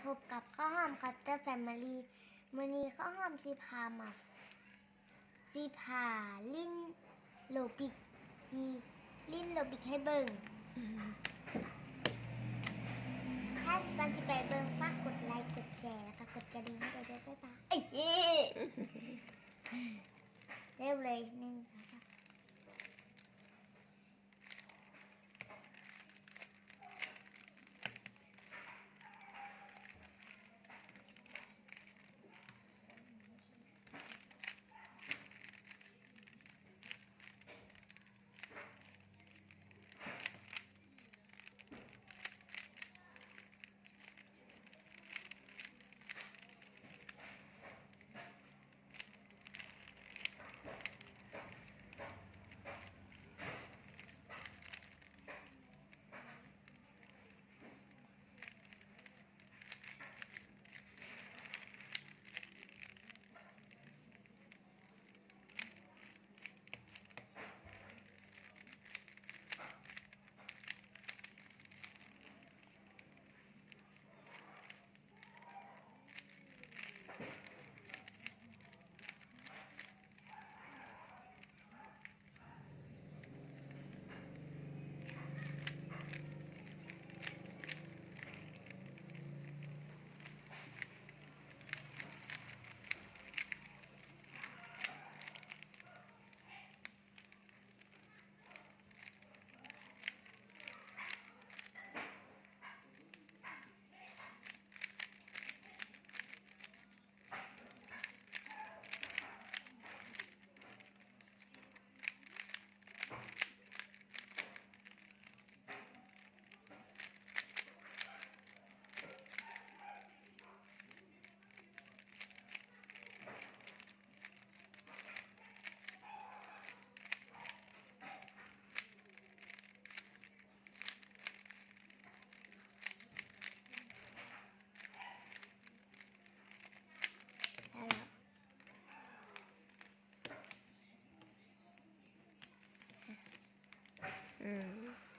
พบกับข้าวหอมคัตเตอร์แฟมิลี่มื้อนี้ข้าวหอมสิพาลิ้นโลบิกให้เบิ่งถ้าก่อนสิไปเบิ่งฝากกดไลค์กดแชร์แล้วก็กดกระดิ่งให้ด้วยบ๊ายบายเร็วเลย1 2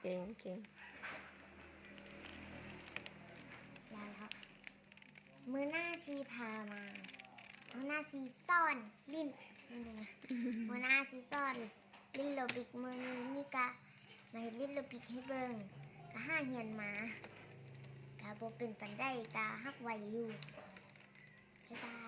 3เก่งแล้วครับมื้อหน้าชีพามามื้อหน้าชีซ่อนลิ้นมื้อหน้าชีซ่อนลิ้นโลบิกมื้อนี้นี่กะมาเฮ็ดลิ้นโลบิกให้เบิ่งกะห้าเฮียนมากะบ่เป็นปานใดกะฮักไว้อยู่บ๊ายบาย